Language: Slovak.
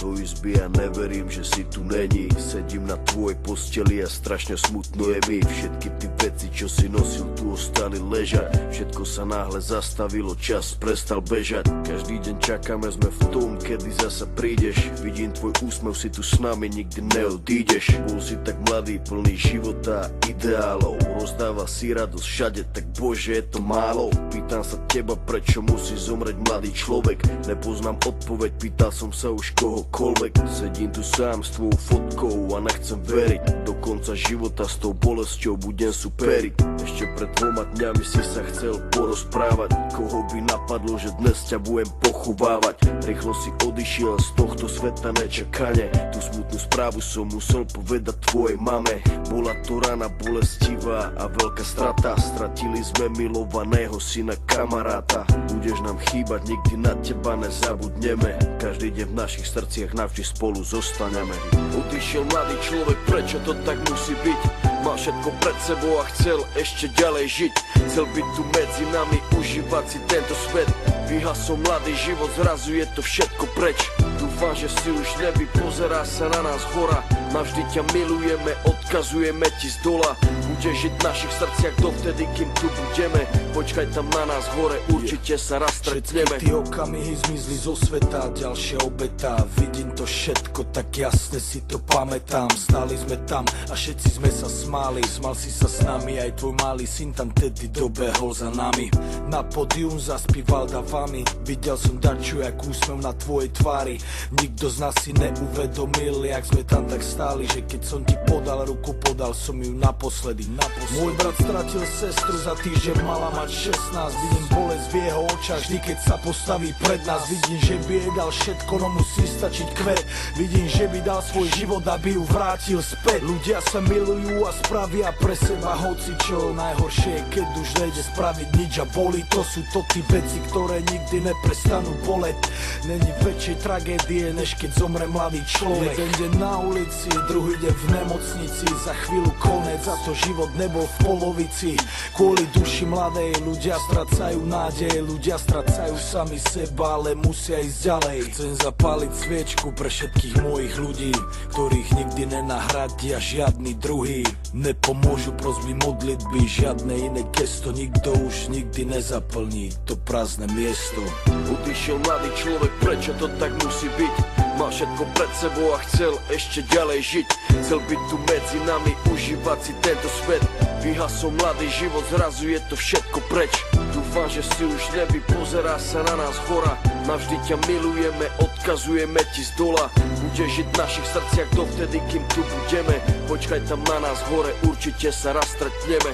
do izby a neverím, že si tu není. Sedím na tvojej posteli a strašne smutno je mi. Všetky ty veci, čo si nosil, tu ostali ležať. Všetko sa náhle zastavilo, čas prestal bežať. Každý deň čakáme, sme v tom, kedy zasa prídeš. Vidím tvoj úsmev, si tu s nami, nikdy neodídeš. Bol si tak mladý, plný života a ideálov. Rozdával si radosť všade, tak bože, je to málo. Pýtam sa teba, prečo musí zomrieť mladý človek. Nepoznám odpoveď, pýtal som sa už kohokoľvek. Sedím tu sám s tvojou fotkou a nechcem veriť. Do konca života s tou bolesťou budem superiť. Ešte pred 2 dňami si sa chcel porozprávať. Koho by napadlo, že dnes ťa budem pochovávať. Rýchlo si odišiel z tohto sveta nečakane. Tú smutnú správu som musel povedať tvojej mame. Bola to rana bolestivá a veľká strata. Stratili sme milovaného syna, kamaráta. Budeš nám chýbať, nikdy na teba nezabudneme. Každý deň v našich srdciach navždy spolu zostaneme. Odišiel mladý človek, prečo to tak musí byť? Mal všetko pred sebou a chcel ešte ďalej žiť. Chcel byť tu medzi nami, užívať si tento svet. Vyhasol mladý život, zrazu je to všetko preč. Dúfam, že si už nebi, pozerá sa na nás hora. Navždy ťa milujeme, odkazujeme ti z dola. Budeš žiť v našich srdciach dovtedy, kým tu budeme. Počkaj tam na nás hore, určite sa raz stretneme. Všetky tie okamihy zmizli zo sveta, ďalšia obeta. Vidím to všetko, tak jasne si to pamätám. Stáli sme tam a všetci sme sa smáli. Smal si sa s nami, aj tvoj malý syn tam tedy dobehol za nami. Na pódium zaspíval davami. Videl som dačo, jak úsmev na tvojej tvári. Nikto z nás si neuvedomil, jak sme tam tak stáli, že keď som ti podal ruku, podal som ju naposledy. Môj brat stratil sestru, za týždeň mala mať 16. Vidím bolesť v jeho očách, vždy keď sa postaví pred nás. Vidím, že by jej dal všetko, no musí stačiť kvet. Vidím, že by dal svoj život, aby ju vrátil späť. Ľudia sa milujú a spravia pre seba hocičo. Najhoršie je, keď už nejde spraviť nič a boli. To sú to tí veci, ktoré nikdy neprestanú boleť. Není väčšej tragédie, než keď zomre mladý človek. Jeden deň na ulici, druhý deň v nemocnici. Za chvíľu konec, za to život nebol v polovici. Kvôli duši mladej ľudia stracajú nádej. Ľudia stracajú sami seba, ale musia ísť ďalej. Chcem zapáliť sviečku pre všetkých mojich ľudí, ktorých nikdy nenahradia žiadny druhý. Nepomôžu prosby, modlitby, žiadne iné gesto. Nikto už nikdy nezaplní to prázdne miesto. Odišiel mladý človek, prečo to tak musí byť? Mal všetko pred sebou a chcel ešte ďalej žiť. Chcel byť tu medzi nami, užívať si tento svet. Vyhasol mladý život, zrazu je to všetko preč. Dúfam, že si už nebi, pozerá sa na nás hora. Navždy ťa milujeme, odkazujeme ti z dola. Budeš žiť v našich srdciach dovtedy, kým tu budeme. Počkaj tam na nás hore, určite sa raz stretneme.